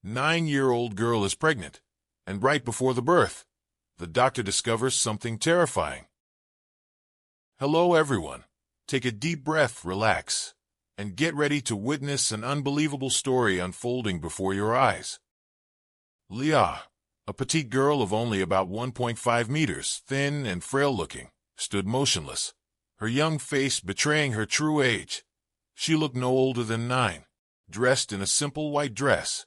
9-year-old girl is pregnant, and right before the birth, the doctor discovers something terrifying. Hello everyone. Take a deep breath, relax, and get ready to witness an unbelievable story unfolding before your eyes. Leah, a petite girl of only about 1.5 meters, thin and frail-looking, stood motionless, her young face betraying her true age. She looked no older than 9, dressed in a simple white dress.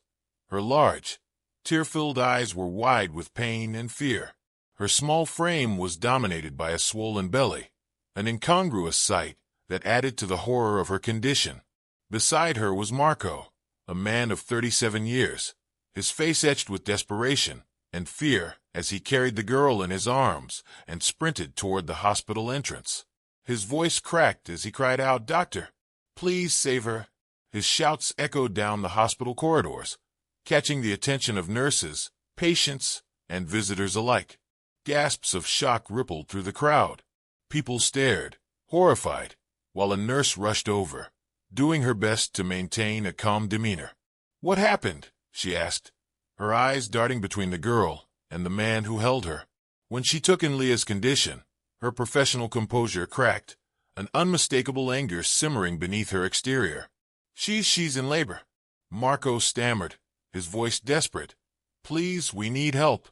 Her large, tear-filled eyes were wide with pain and fear. Her small frame was dominated by a swollen belly, an incongruous sight that added to the horror of her condition. Beside her was Marco, a man of 37 years, his face etched with desperation and fear as he carried the girl in his arms and sprinted toward the hospital entrance. His voice cracked as he cried out, "Doctor, please save her." His shouts echoed down the hospital corridors, catching the attention of nurses, patients, and visitors alike. Gasps of shock rippled through the crowd. People stared, horrified, while a nurse rushed over, doing her best to maintain a calm demeanor. "What happened?" she asked, her eyes darting between the girl and the man who held her. When she took in Leah's condition, her professional composure cracked, an unmistakable anger simmering beneath her exterior. She's in labor," Marco stammered, his voice desperate. "Please, we need help."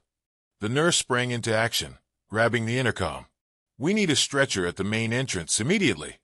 The nurse sprang into action, grabbing the intercom. "We need a stretcher at the main entrance immediately."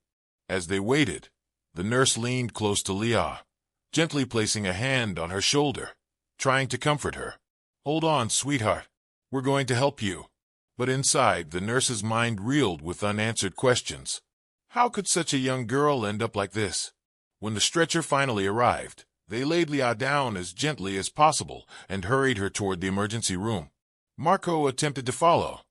As they waited, the nurse leaned close to Leah, gently placing a hand on her shoulder, trying to comfort her. "Hold on, sweetheart. We're going to help you." But inside, the nurse's mind reeled with unanswered questions. How could such a young girl end up like this? When the stretcher finally arrived, they laid Leah down as gently as possible and hurried her toward the emergency room. Marco attempted to follow,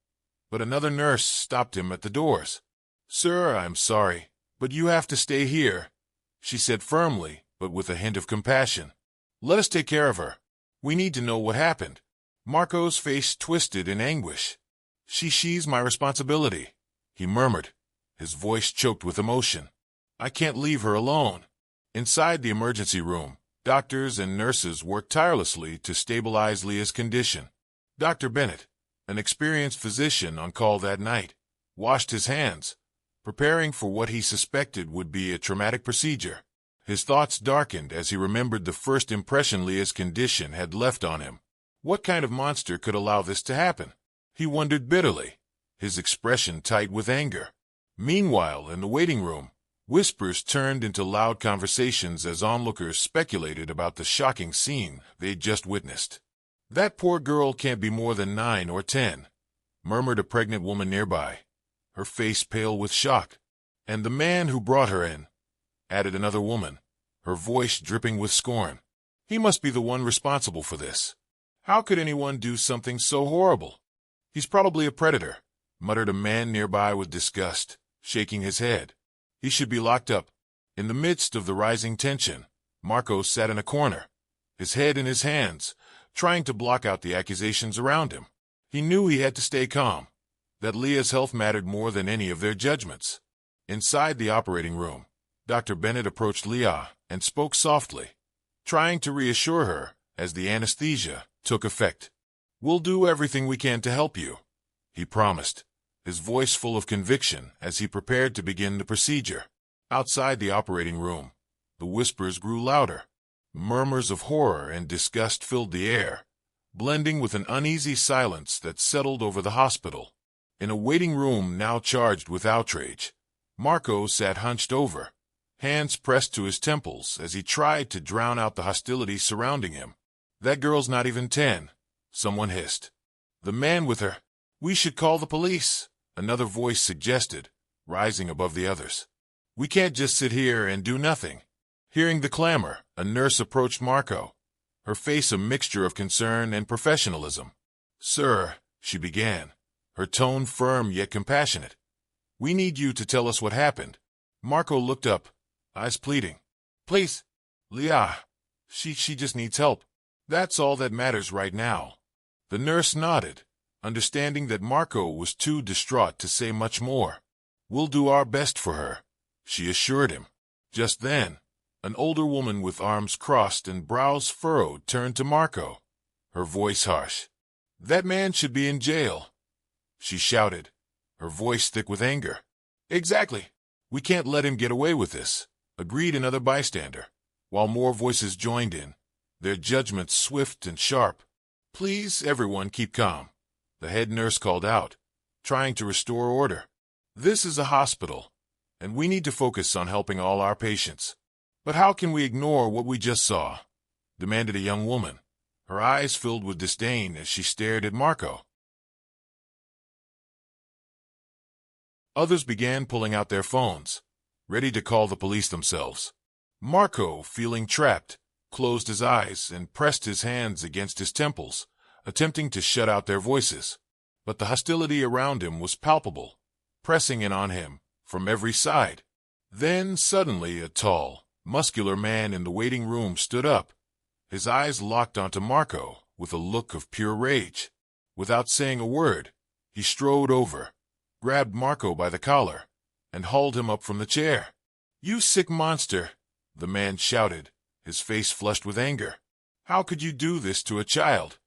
but another nurse stopped him at the doors. "Sir, I'm sorry, but you have to stay here," she said firmly, but with a hint of compassion. "Let us take care of her. We need to know what happened." Marco's face twisted in anguish. She's my responsibility," he murmured, his voice choked with emotion. "I can't leave her alone." Inside the emergency room, doctors and nurses worked tirelessly to stabilize Leah's condition. Dr. Bennett, an experienced physician on call that night, washed his hands, preparing for what he suspected would be a traumatic procedure. His thoughts darkened as he remembered the first impression Leah's condition had left on him. What kind of monster could allow this to happen? He wondered bitterly, his expression tight with anger. Meanwhile, in the waiting room, whispers turned into loud conversations as onlookers speculated about the shocking scene they'd just witnessed. "That poor girl can't be more than 9 or 10, murmured a pregnant woman nearby, her face pale with shock. "And the man who brought her in," added another woman, her voice dripping with scorn. "He must be the one responsible for this. How could anyone do something so horrible?" "He's probably a predator," muttered a man nearby with disgust, shaking his head. "He should be locked up." In the midst of the rising tension, Marco sat in a corner, his head in his hands, trying to block out the accusations around him. He knew he had to stay calm, that Leah's health mattered more than any of their judgments. Inside the operating room, Dr. Bennett approached Leah and spoke softly, trying to reassure her as the anesthesia took effect. "We'll do everything we can to help you," he promised, his voice full of conviction as he prepared to begin the procedure. Outside the operating room, the whispers grew louder. Murmurs of horror and disgust filled the air, blending with an uneasy silence that settled over the hospital. In a waiting room now charged with outrage, Marco sat hunched over, hands pressed to his temples as he tried to drown out the hostility surrounding him. "That girl's not even 10, someone hissed. "The man with her." "We should call the police," another voice suggested, rising above the others. "We can't just sit here and do nothing." Hearing the clamor, a nurse approached Marco, her face a mixture of concern and professionalism. "Sir," she began, her tone firm yet compassionate, "we need you to tell us what happened." Marco looked up, eyes pleading. "Please, Leah, she just needs help. That's all that matters right now." The nurse nodded, understanding that Marco was too distraught to say much more. "We'll do our best for her," she assured him. Just then, An older woman with arms crossed and brows furrowed turned to Marco, her voice harsh. "That man should be in jail," she shouted, her voice thick with anger. "Exactly. We can't let him get away with this," agreed another bystander, while more voices joined in, their judgments swift and sharp. "Please, everyone, keep calm," the head nurse called out, trying to restore order. "This is a hospital, and we need to focus on helping all our patients." "But how can we ignore what we just saw?" demanded a young woman, her eyes filled with disdain as she stared at Marco. Others began pulling out their phones, ready to call the police themselves. Marco, feeling trapped, closed his eyes and pressed his hands against his temples, attempting to shut out their voices. But the hostility around him was palpable, pressing in on him from every side. Then, suddenly, a tall, muscular man in the waiting room stood up, his eyes locked onto Marco with a look of pure rage. Without saying a word, he strode over, grabbed Marco by the collar, and hauled him up from the chair. "You sick monster!" the man shouted, his face flushed with anger. "How could you do this to a child?"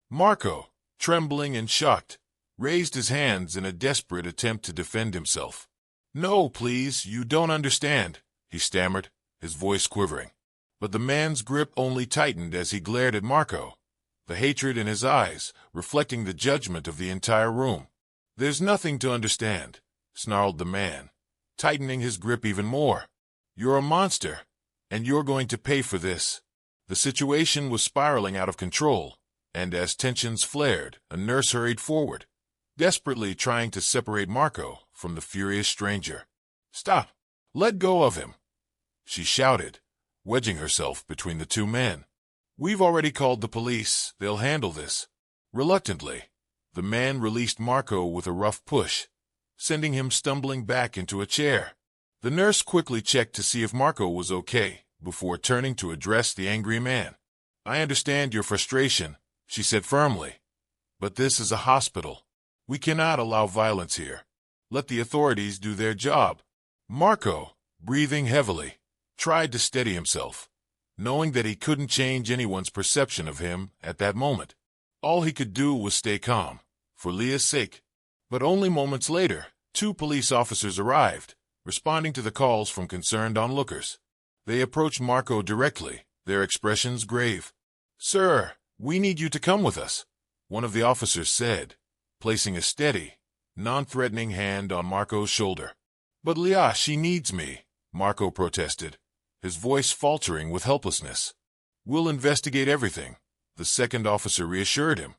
Marco, trembling and shocked, raised his hands in a desperate attempt to defend himself. "No, please, you don't understand," he stammered, his voice quivering. But the man's grip only tightened as he glared at Marco, the hatred in his eyes reflecting the judgment of the entire room. "There's nothing to understand," snarled the man, tightening his grip even more. "You're a monster, and you're going to pay for this." The situation was spiraling out of control, and as tensions flared, a nurse hurried forward, desperately trying to separate Marco from the furious stranger. "Stop! Let go of him!" she shouted, wedging herself between the two men. "We've already called the police. They'll handle this." Reluctantly, the man released Marco with a rough push, sending him stumbling back into a chair. The nurse quickly checked to see if Marco was okay before turning to address the angry man. "I understand your frustration," she said firmly, "but this is a hospital. We cannot allow violence here. Let the authorities do their job." Marco, breathing heavily, tried to steady himself, knowing that he couldn't change anyone's perception of him at that moment. All he could do was stay calm, for Leah's sake. But only moments later, 2 police officers arrived, responding to the calls from concerned onlookers. They approached Marco directly, their expressions grave. "Sir, we need you to come with us," one of the officers said, placing a steady, non-threatening hand on Marco's shoulder. "But Leah, she needs me," Marco protested, his voice faltering with helplessness. "We'll investigate everything," the second officer reassured him.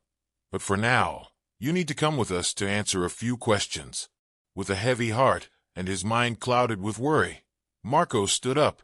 "But for now, you need to come with us to answer a few questions." With a heavy heart and his mind clouded with worry, Marco stood up,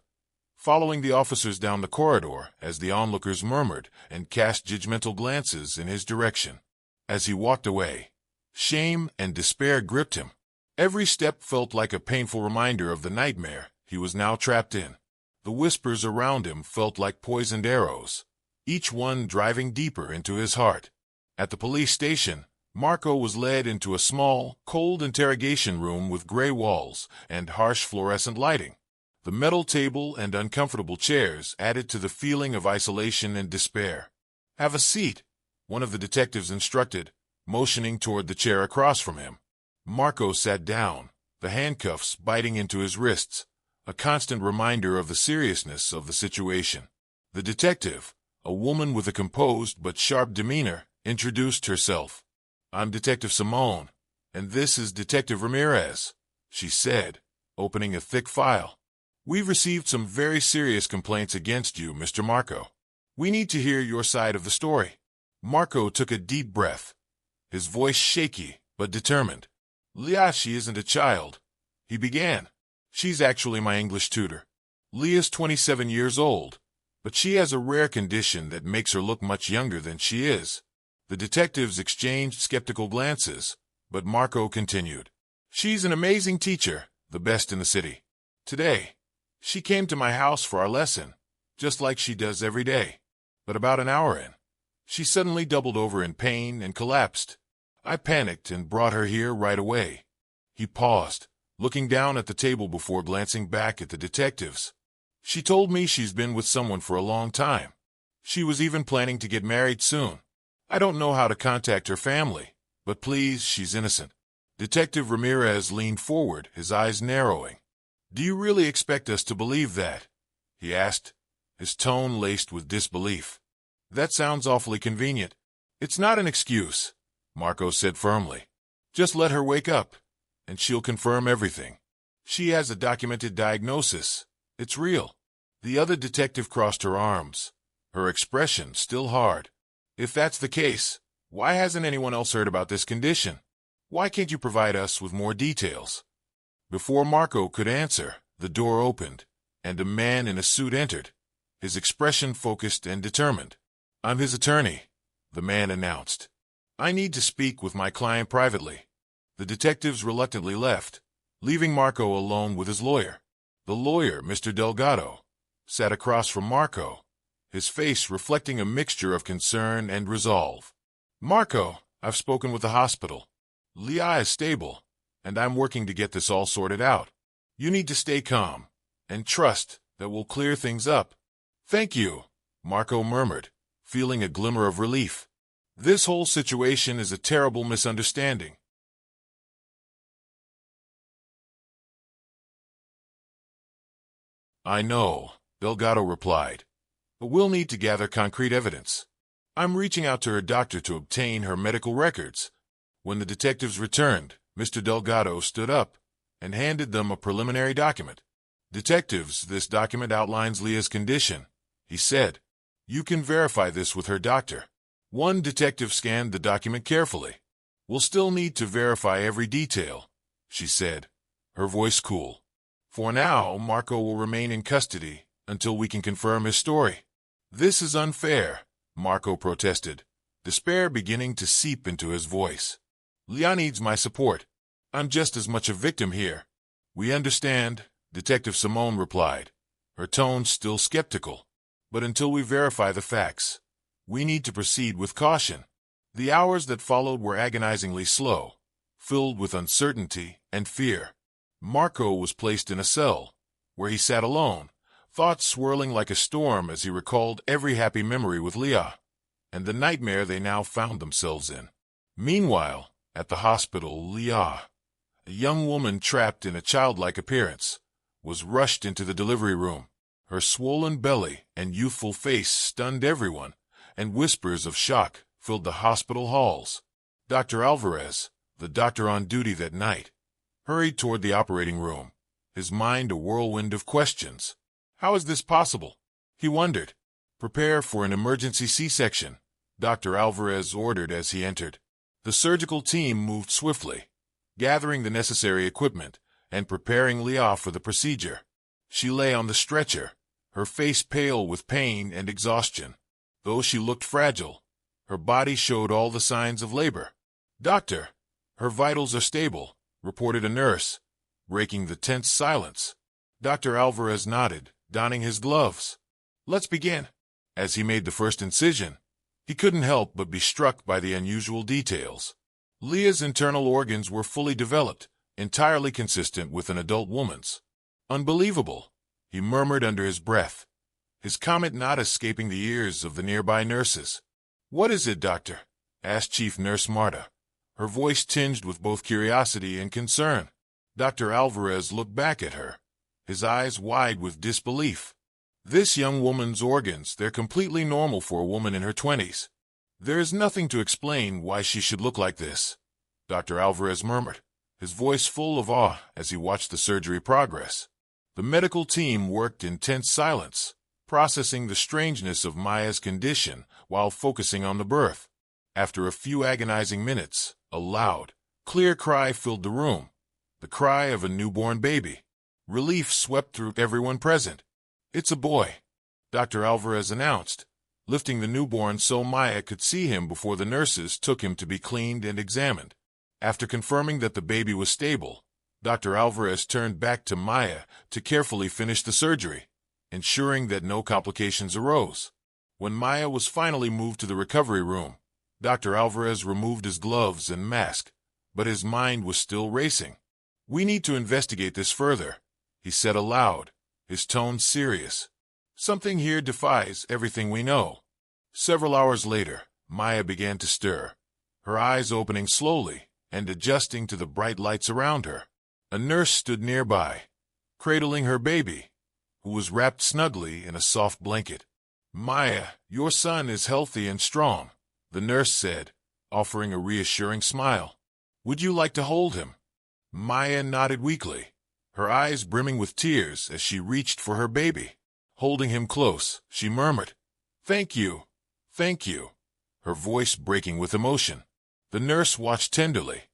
following the officers down the corridor as the onlookers murmured and cast judgmental glances in his direction. As he walked away, shame and despair gripped him. Every step felt like a painful reminder of the nightmare he was now trapped in. The whispers around him felt like poisoned arrows, each one driving deeper into his heart. At the police station, Marco was led into a small, cold interrogation room with gray walls and harsh fluorescent lighting. The metal table and uncomfortable chairs added to the feeling of isolation and despair. "Have a seat," one of the detectives instructed, motioning toward the chair across from him. Marco sat down, the handcuffs biting into his wrists, a constant reminder of the seriousness of the situation. The detective, a woman with a composed but sharp demeanor, introduced herself. "I'm Detective Simone, and this is Detective Ramirez," she said, opening a thick file. "We've received some very serious complaints against you, Mr. Marco. We need to hear your side of the story." Marco took a deep breath, his voice shaky but determined. "Leah, she isn't a child," he began. "She's actually my English tutor. Leah's 27 years old, but she has a rare condition that makes her look much younger than she is." The detectives exchanged skeptical glances, but Marco continued. "She's an amazing teacher, the best in the city. Today, she came to my house for our lesson, just like she does every day. But about an hour in, she suddenly doubled over in pain and collapsed. I panicked and brought her here right away." He paused, looking down at the table before glancing back at the detectives. She told me she's been with someone for a long time. She was even planning to get married soon. I don't know how to contact her family, but please, she's innocent." Detective Ramirez leaned forward, his eyes narrowing. "Do you really expect us to believe that?" he asked, his tone laced with disbelief. "That sounds awfully convenient." "It's not an excuse," Marco said firmly. "Just let her wake up, and she'll confirm everything. She has a documented diagnosis. It's real." The other detective crossed her arms, her expression still hard. "If that's the case, why hasn't anyone else heard about this condition? Why can't you provide us with more details?" Before Marco could answer, the door opened, and a man in a suit entered, his expression focused and determined. "I'm his attorney," the man announced. "I need to speak with my client privately." The detectives reluctantly left, leaving Marco alone with his lawyer. The lawyer, Mr. Delgado, sat across from Marco, his face reflecting a mixture of concern and resolve. "Marco, I've spoken with the hospital. Leah is stable, and I'm working to get this all sorted out. You need to stay calm and trust that we'll clear things up." "Thank you," Marco murmured, feeling a glimmer of relief. "This whole situation is a terrible misunderstanding." "I know," Delgado replied, "but we'll need to gather concrete evidence. I'm reaching out to her doctor to obtain her medical records." When the detectives returned, Mr. Delgado stood up and handed them a preliminary document. "Detectives, this document outlines Leah's condition," he said. "You can verify this with her doctor." One detective scanned the document carefully. "We'll still need to verify every detail," she said, her voice cool. "For now, Marco will remain in custody until we can confirm his story." "This is unfair," Marco protested, despair beginning to seep into his voice. "Leah needs my support. I'm just as much a victim here." "We understand," Detective Simone replied, her tone still skeptical. "But until we verify the facts, we need to proceed with caution." The hours that followed were agonizingly slow, filled with uncertainty and fear. Marco was placed in a cell, where he sat alone, thoughts swirling like a storm as he recalled every happy memory with Leah, and the nightmare they now found themselves in. Meanwhile, at the hospital, Leah, a young woman trapped in a childlike appearance, was rushed into the delivery room. Her swollen belly and youthful face stunned everyone, and whispers of shock filled the hospital halls. Dr. Alvarez, the doctor on duty that night, hurried toward the operating room, his mind a whirlwind of questions. "How is this possible?" he wondered. "Prepare for an emergency C-section," Dr. Alvarez ordered as he entered. The surgical team moved swiftly, gathering the necessary equipment and preparing Leah for the procedure. She lay on the stretcher, her face pale with pain and exhaustion. Though she looked fragile, her body showed all the signs of labor. "Doctor, her vitals are stable," reported a nurse, breaking the tense silence. Dr. Alvarez nodded, donning his gloves. "Let's begin." As he made the first incision, he couldn't help but be struck by the unusual details. Leah's internal organs were fully developed, entirely consistent with an adult woman's. "Unbelievable," he murmured under his breath, his comment not escaping the ears of the nearby nurses. "What is it, doctor?" asked Chief Nurse Marta, her voice tinged with both curiosity and concern. Dr. Alvarez looked back at her, his eyes wide with disbelief. "This young woman's organs, they're completely normal for a woman in her 20s. There is nothing to explain why she should look like this," Dr. Alvarez murmured, his voice full of awe as he watched the surgery progress. The medical team worked in tense silence, processing the strangeness of Maya's condition while focusing on the birth. After a few agonizing minutes, a loud, clear cry filled the room, the cry of a newborn baby. Relief swept through everyone present. "It's a boy," Dr. Alvarez announced, lifting the newborn so Maya could see him before the nurses took him to be cleaned and examined. After confirming that the baby was stable, Dr. Alvarez turned back to Maya to carefully finish the surgery, ensuring that no complications arose. When Maya was finally moved to the recovery room, Dr. Alvarez removed his gloves and mask, but his mind was still racing. "We need to investigate this further," he said aloud, his tone serious. Something here defies everything we know. Several hours later, Maya began to stir, her eyes opening slowly and adjusting to the bright lights around her. A nurse stood nearby, cradling her baby, who was wrapped snugly in a soft blanket. "Maya, your son is healthy and strong," the nurse said, offering a reassuring smile. "Would you like to hold him?" Maya nodded weakly, her eyes brimming with tears as she reached for her baby. Holding him close, she murmured, "Thank you, thank you," her voice breaking with emotion. The nurse watched tenderly,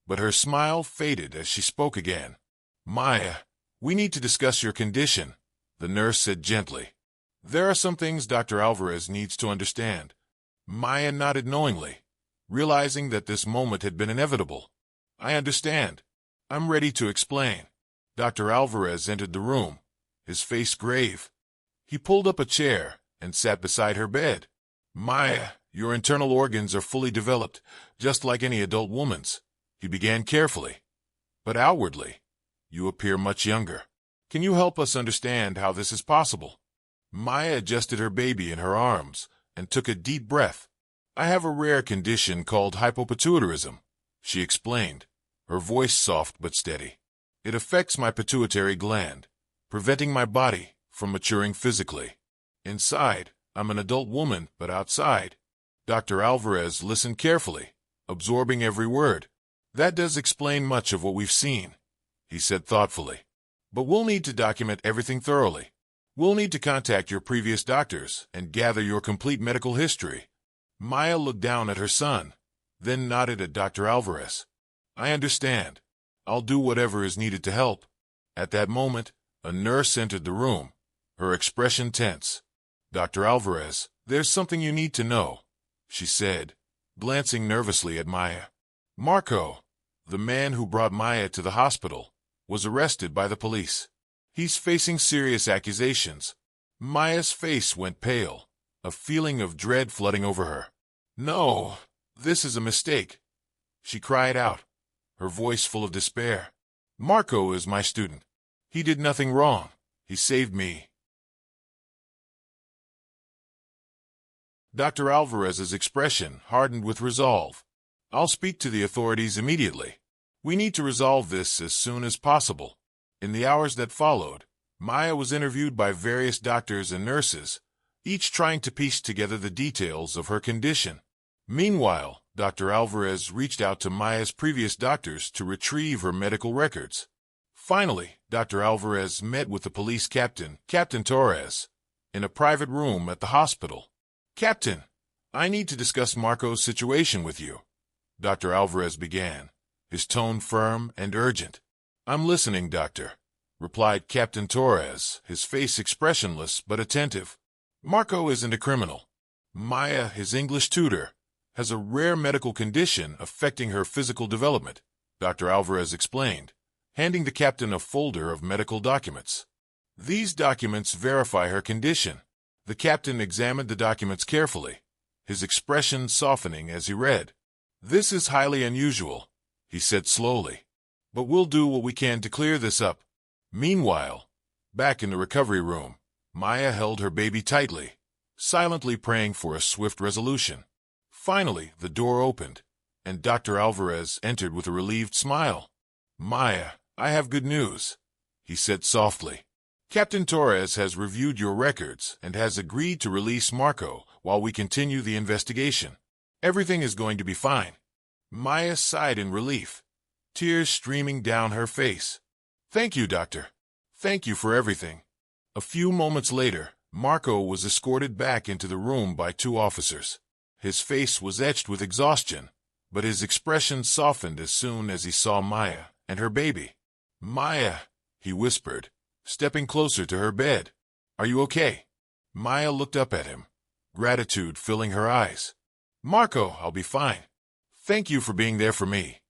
but her smile faded as she spoke again. "Maya, we need to discuss your condition," the nurse said gently. "There are some things Dr. Alvarez needs to understand." Maya nodded knowingly, realizing that this moment had been inevitable. "I understand. I'm ready to explain." Dr. Alvarez entered the room, his face grave. He pulled up a chair and sat beside her bed. "Maya, your internal organs are fully developed, just like any adult woman's," he began carefully. "But outwardly, you appear much younger. Can you help us understand how this is possible?" Maya adjusted her baby in her arms and took a deep breath. "I have a rare condition called hypopituitarism," she explained, her voice soft but steady. "It affects my pituitary gland, preventing my body from maturing physically. Inside, I'm an adult woman, but outside—" Dr. Alvarez listened carefully, absorbing every word. "That does explain much of what we've seen," he said thoughtfully. "But we'll need to document everything thoroughly. We'll need to contact your previous doctors and gather your complete medical history." Maya looked down at her son, then nodded at Dr. Alvarez. "I understand. I'll do whatever is needed to help." At that moment, a nurse entered the room, her expression tense. "Dr. Alvarez, there's something you need to know," she said, glancing nervously at Maya. "Marco, the man who brought Maya to the hospital, was arrested by the police. He's facing serious accusations." Maya's face went pale, a feeling of dread flooding over her. "No, this is a mistake," she cried out, her voice full of despair. "Marco is my student. He did nothing wrong. He saved me." Dr. Alvarez's expression hardened with resolve. "I'll speak to the authorities immediately. We need to resolve this as soon as possible." In the hours that followed, Maya was interviewed by various doctors and nurses, each trying to piece together the details of her condition. Meanwhile, Dr. Alvarez reached out to Maya's previous doctors to retrieve her medical records. Finally, Dr. Alvarez met with the police captain, Captain Torres, in a private room at the hospital. "Captain, I need to discuss Marco's situation with you," Dr. Alvarez began, his tone firm and urgent. "I'm listening, doctor," replied Captain Torres, his face expressionless but attentive. "Marco isn't a criminal. Maya, his English tutor, has a rare medical condition affecting her physical development," Dr. Alvarez explained, handing the captain a folder of medical documents. "These documents verify her condition." The captain examined the documents carefully, his expression softening as he read. "This is highly unusual," he said slowly, "but we'll do what we can to clear this up." Meanwhile, back in the recovery room, Maya held her baby tightly, silently praying for a swift resolution. Finally, the door opened, and Dr. Alvarez entered with a relieved smile. "Maya, I have good news," he said softly. "Captain Torres has reviewed your records and has agreed to release Marco while we continue the investigation. Everything is going to be fine." Maya sighed in relief, tears streaming down her face. "Thank you, doctor. Thank you for everything." A few moments later, Marco was escorted back into the room by two officers. His face was etched with exhaustion, but his expression softened as soon as he saw Maya and her baby. "Maya," he whispered, stepping closer to her bed. "Are you okay?" Maya looked up at him, gratitude filling her eyes. "Marco, I'll be fine. Thank you for being there for me."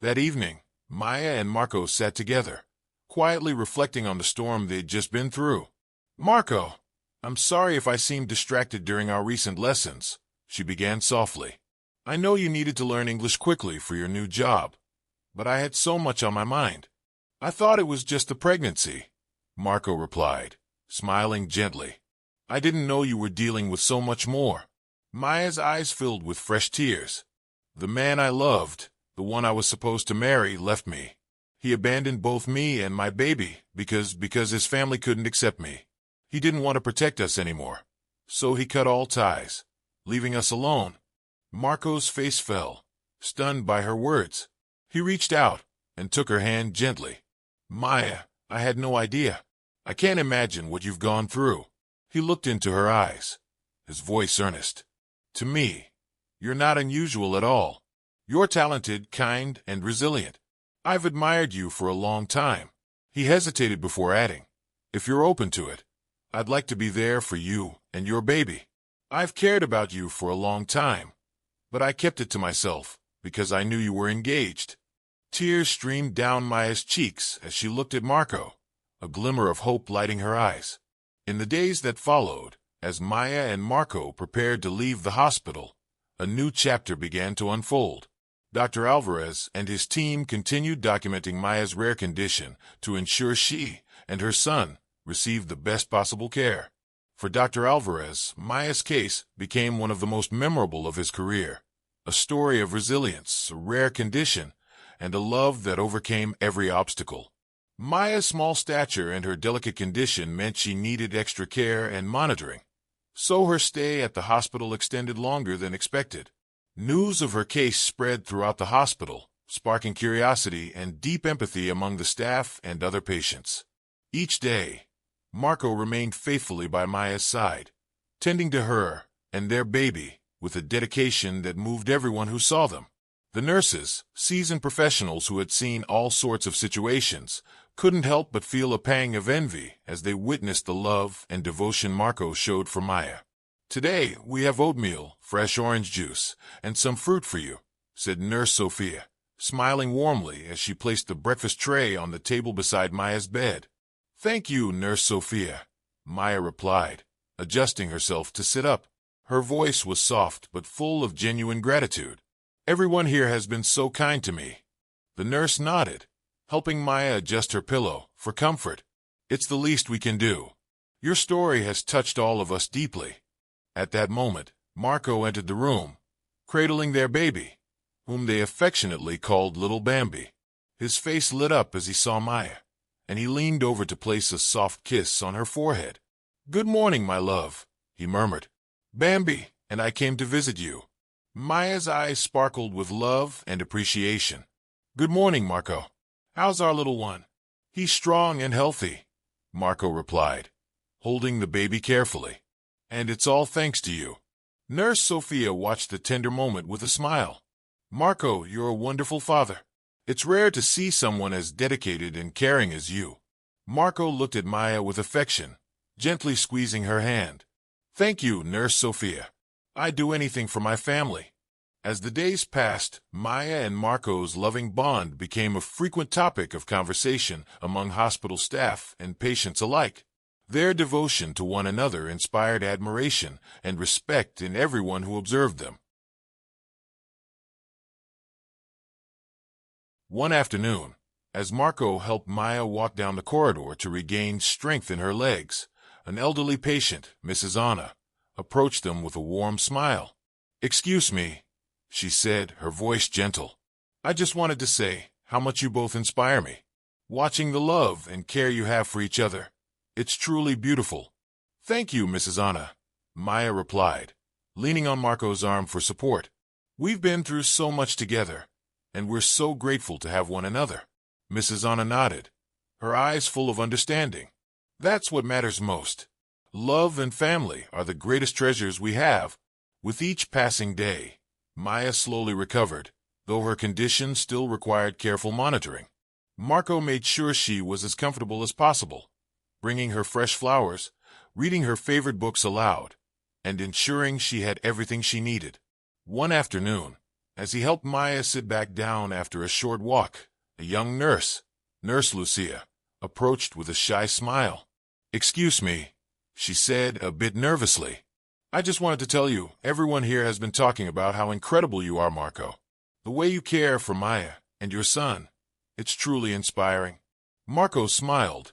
That evening, Maya and Marco sat together, quietly reflecting on the storm they'd just been through. "Marco, I'm sorry if I seemed distracted during our recent lessons," she began softly. "I know you needed to learn English quickly for your new job, but I had so much on my mind. I thought it was just the pregnancy." Marco replied, smiling gently. I didn't know you were dealing with so much more. Maya's eyes filled with fresh tears. The man I loved, the one I was supposed to marry, left me. He abandoned both me and my baby because his family couldn't accept me. He didn't want to protect us anymore. So he cut all ties, leaving us alone. Marco's face fell, stunned by her words. He reached out and took her hand gently. Maya, I had no idea. I can't imagine what you've gone through. He looked into her eyes, his voice earnest. To me, you're not unusual at all. You're talented, kind, and resilient. I've admired you for a long time. He hesitated before adding, if you're open to it, I'd like to be there for you and your baby. I've cared about you for a long time, but I kept it to myself because I knew you were engaged. Tears streamed down Maya's cheeks as she looked at Marco, a glimmer of hope lighting her eyes. In the days that followed, as Maya and Marco prepared to leave the hospital, a new chapter began to unfold. Dr. Alvarez and his team continued documenting Maya's rare condition to ensure she and her son received the best possible care. For Dr. Alvarez, Maya's case became one of the most memorable of his career, a story of resilience, a rare condition, and a love that overcame every obstacle. Maya's small stature and her delicate condition meant she needed extra care and monitoring, so her stay at the hospital extended longer than expected. News of her case spread throughout the hospital, sparking curiosity and deep empathy among the staff and other patients. Each day, Marco remained faithfully by Maya's side, tending to her and their baby with a dedication that moved everyone who saw them. The nurses, seasoned professionals who had seen all sorts of situations, couldn't help but feel a pang of envy as they witnessed the love and devotion Marco showed for Maya. Today, we have oatmeal, fresh orange juice, and some fruit for you, said Nurse Sophia, smiling warmly as she placed the breakfast tray on the table beside Maya's bed. Thank you, Nurse Sophia, Maya replied, adjusting herself to sit up. Her voice was soft but full of genuine gratitude. Everyone here has been so kind to me. The nurse nodded, helping Maya adjust her pillow for comfort. It's the least we can do. Your story has touched all of us deeply. At that moment, Marco entered the room, cradling their baby, whom they affectionately called Little Bambi. His face lit up as he saw Maya, and he leaned over to place a soft kiss on her forehead. Good morning, my love, he murmured. Bambi, and I came to visit you. Maya's eyes sparkled with love and appreciation. Good morning, Marco. How's our little one? He's strong and healthy, Marco replied, holding the baby carefully. And it's all thanks to you. Nurse Sophia watched the tender moment with a smile. Marco, you're a wonderful father. It's rare to see someone as dedicated and caring as you. Marco looked at Maya with affection, gently squeezing her hand. Thank you, Nurse Sophia. I'd do anything for my family. As the days passed, Maya and Marco's loving bond became a frequent topic of conversation among hospital staff and patients alike. Their devotion to one another inspired admiration and respect in everyone who observed them. One afternoon, as Marco helped Maya walk down the corridor to regain strength in her legs, an elderly patient, Mrs. Anna, approached them with a warm smile. Excuse me, she said, her voice gentle. I just wanted to say how much you both inspire me. Watching the love and care you have for each other, it's truly beautiful. Thank you, Mrs. Anna, Maya replied, leaning on Marco's arm for support. We've been through so much together, and we're so grateful to have one another. Mrs. Anna nodded, her eyes full of understanding. That's what matters most. Love and family are the greatest treasures we have. With each passing day, Maya slowly recovered, though her condition still required careful monitoring. Marco made sure she was as comfortable as possible, bringing her fresh flowers, reading her favorite books aloud, and ensuring she had everything she needed. One afternoon, as he helped Maya sit back down after a short walk, a young nurse, Nurse Lucia, approached with a shy smile. Excuse me, she said a bit nervously. I just wanted to tell you, everyone here has been talking about how incredible you are, Marco. The way you care for Maya and your son, it's truly inspiring. Marco smiled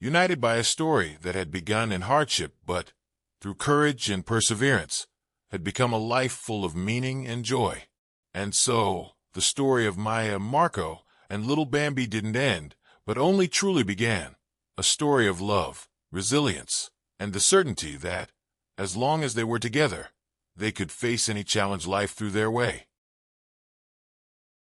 united by a story that had begun in hardship but, through courage and perseverance, had become a life full of meaning and joy. And so, the story of Maya, Marco, and little Bambi didn't end, but only truly began. A story of love, resilience, and the certainty that, as long as they were together, they could face any challenge life threw their way.